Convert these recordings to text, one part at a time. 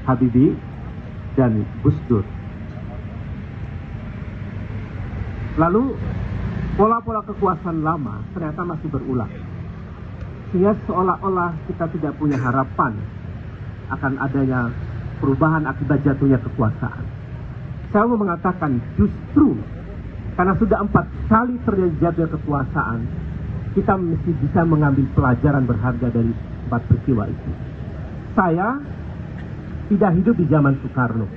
Habibie dan Gus Dur. Lalu pola-pola kekuasaan lama ternyata masih berulang, sehingga seolah-olah kita tidak punya harapan akan adanya perubahan akibat jatuhnya kekuasaan. Saya mau mengatakan justru karena sudah 4 kali terjadi jatuhnya kekuasaan, kita mesti bisa mengambil pelajaran berharga dari 4 peristiwa itu. Saya tidak hidup di zaman Soekarno,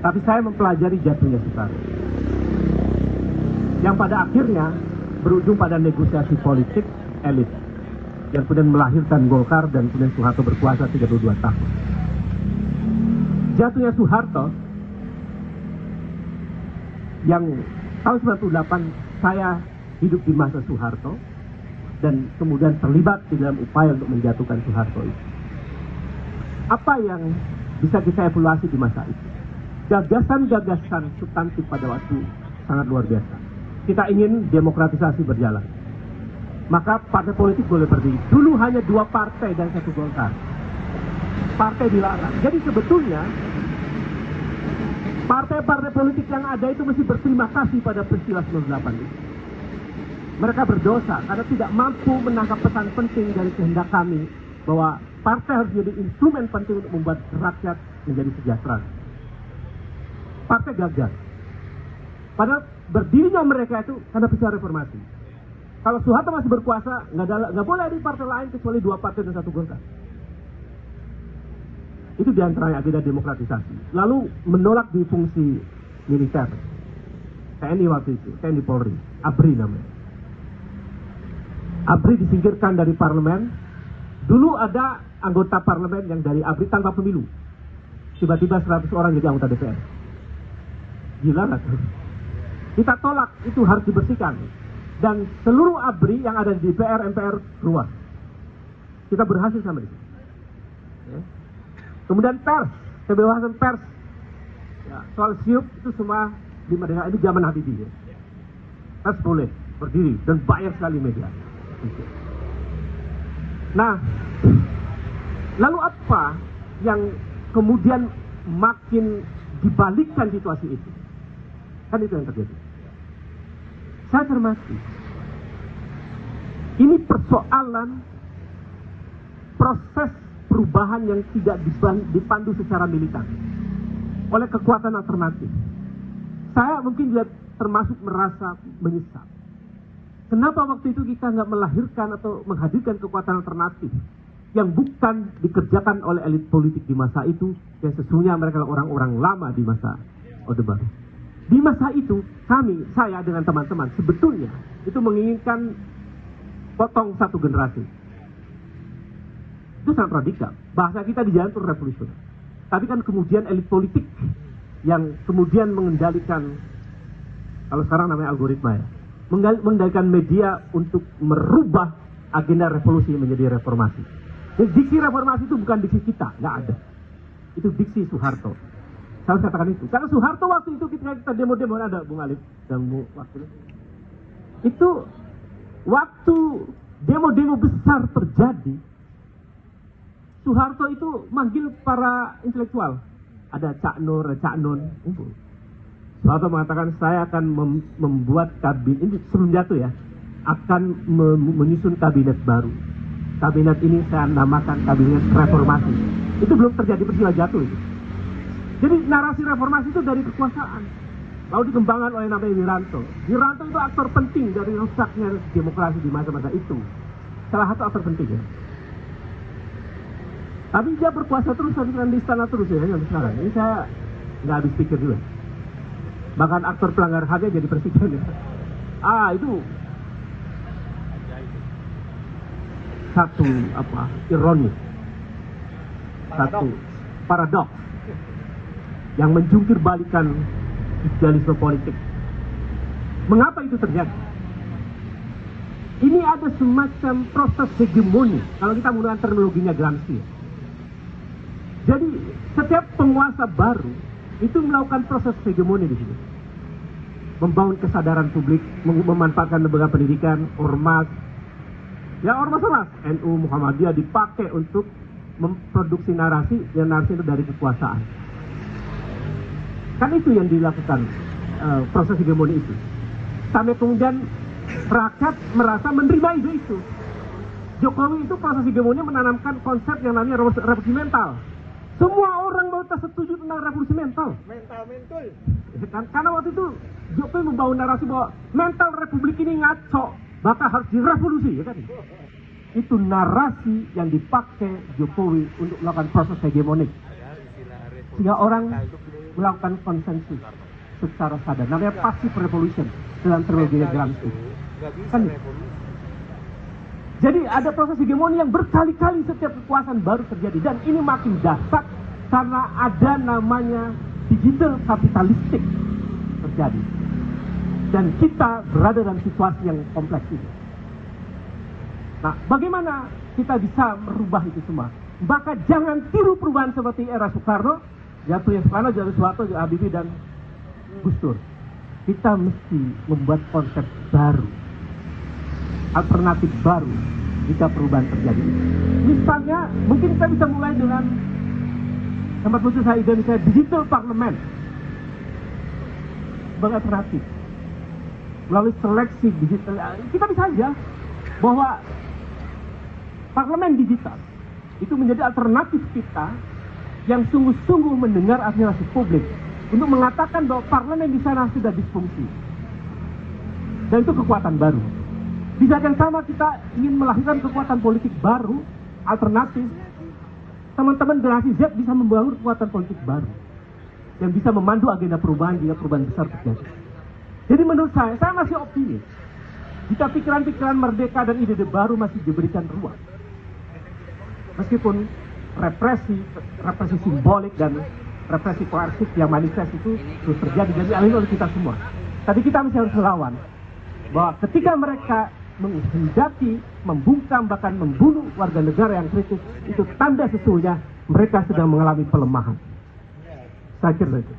tapi saya mempelajari jatuhnya Soekarno, yang pada akhirnya berujung pada negosiasi politik elit yang kemudian melahirkan Golkar dan kemudian Soeharto berkuasa 32 tahun. Jatuhnya Soeharto yang tahun 98, saya hidup di masa Soeharto dan kemudian terlibat di dalam upaya untuk menjatuhkan Soeharto itu. Apa yang bisa kita evaluasi di masa itu? Gagasan-gagasan substantif pada waktu sangat luar biasa. Kita ingin demokratisasi berjalan, maka partai politik boleh berdiri. Dulu hanya 2 partai dan 1 Golkar. Partai dilarang. Jadi sebetulnya partai-partai politik yang ada itu mesti berterima kasih pada peristiwa 98 itu. Mereka berdosa karena tidak mampu menangkap pesan penting dari kehendak kami bahwa partai harus jadi instrumen penting untuk membuat rakyat menjadi sejahtera. Partai gagal. Padahal berdirinya mereka itu karena peristiwa reformasi. Kalau Soeharto masih berkuasa, nggak boleh ada partai lain kecuali 2 partai dan 1 Golkar. Itu diantaranya agenda demokratisasi. Lalu menolak di fungsi militer. TNI waktu itu, TNI Polri, ABRI namanya. ABRI disingkirkan dari parlemen. Dulu ada anggota parlemen yang dari ABRI tanpa pemilu. Tiba-tiba 100 orang jadi anggota DPR. Gila nggak tuh? Kita tolak, itu harus dibersihkan. Dan seluruh ABRI yang ada di DPR, MPR keluar. Kita berhasil sama itu. Ya. Kemudian pers, kebebasan pers. Ya, soal siup itu semua di Merdeka, ini zaman Habibie. Ya. Pers boleh berdiri dan banyak sekali media. Nah, lalu apa yang kemudian makin dibalikkan situasi itu? Kan itu yang terjadi. Saya cermati, ini persoalan proses perubahan yang tidak dipandu secara militer oleh kekuatan alternatif. Saya mungkin juga termasuk merasa menyesal. Kenapa waktu itu kita nggak melahirkan atau menghadirkan kekuatan alternatif yang bukan dikerjakan oleh elit politik di masa itu, yang sesungguhnya mereka orang-orang lama di masa Orde Baru. Di masa itu, saya dengan teman-teman sebetulnya itu menginginkan potong 1 generasi. Itu sangat radikal. Bahasa kita di jalan itu revolusioner. Tapi kan kemudian elit politik yang kemudian mengendalikan, kalau sekarang namanya algoritma ya, mengendalikan media untuk merubah agenda revolusi menjadi reformasi. Jadi diksi reformasi itu bukan diksi kita, nggak ada. Itu diksi Soeharto. Saya harus katakan itu. Karena Soeharto waktu itu kita demo-demo, ada Bung Alif dan Bung waktu itu waktu demo-demo besar terjadi, Soeharto itu manggil para intelektual. Ada Cak Nur, Cak Nun. Soeharto mengatakan, saya akan membuat kabinet, ini sebelum jatuh ya, akan menyusun kabinet baru. Kabinet ini saya namakan kabinet reformasi. Itu belum terjadi peristiwa jatuh itu. Jadi narasi reformasi itu dari kekuasaan. Lalu dikembangkan oleh namanya Wiranto. Wiranto itu aktor penting dari rusaknya demokrasi di masa-masa itu. Salah satu aktor penting ya. Tapi dia berkuasa terus sampai di istana terus ya, sampai sekarang. Ini saya nggak habis pikir juga. Bahkan aktor pelanggar HAM jadi presiden ya. Itu satu ironi, satu paradoks yang menjungkir balikan idealisme politik. Mengapa itu terjadi? Ini ada semacam proses hegemoni, kalau kita menggunakan terminologinya Gramsci. Jadi setiap penguasa baru itu melakukan proses hegemoni di sini, membangun kesadaran publik, memanfaatkan lembaga pendidikan, ormas, NU, Muhammadiyah dipakai untuk memproduksi narasi, yang narasi itu dari kekuasaan. Kan itu yang dilakukan proses hegemoni itu. Sampai kemudian rakyat merasa menerima ide itu. Jokowi itu proses hegemoni menanamkan konsep yang namanya revolusi mental. Semua orang mau setuju tentang revolusi mental. Mental. Kan? Karena waktu itu Jokowi membangun narasi bahwa mental republik ini ngaco, maka harus direvolusi, ya kan? Itu narasi yang dipakai Jokowi untuk melakukan proses hegemonik. Sehingga orang melakukan konsensus secara sadar. Namanya passive revolution dalam terminologi Gramsci. Kan? Jadi ada proses hegemoni yang berkali-kali setiap kekuasaan baru terjadi. Dan ini makin dahsyat karena ada namanya digital kapitalistik terjadi. Dan kita berada dalam situasi yang kompleks ini. Nah, bagaimana kita bisa merubah itu semua? Maka jangan tiru perubahan seperti era Soekarno, jatuhnya Soekarno, jatuh Soeharto, Habibie, dan Gus Dur. Kita mesti membuat konsep baru, alternatif baru jika perubahan terjadi. Misalnya, mungkin kita bisa mulai dengan tempat khusus saya Indonesia digital parlemen sebagai alternatif melalui seleksi digital. Kita bisa saja bahwa parlemen digital itu menjadi alternatif kita yang sungguh-sungguh mendengar aspirasi publik untuk mengatakan bahwa parlemen di sana sudah disfungsi. Dan itu kekuatan baru. Di saat yang sama kita ingin melahirkan kekuatan politik baru, alternatif. Teman-teman generasi Z bisa membangun kekuatan politik baru yang bisa memandu agenda perubahan jika perubahan besar terjadi. Jadi menurut saya masih optimis jika pikiran-pikiran merdeka dan ide-ide baru masih diberikan ruang. Meskipun represi simbolik dan represi koersif yang manifest itu terus terjadi dan dialami oleh kita semua. Tapi kita masih harus melawan bahwa ketika mereka menghendaki membungkam bahkan membunuh warga negara yang kritis, itu tanda sesungguhnya mereka sedang mengalami pelemahan. Saya kira itu.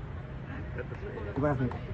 Terima kasih.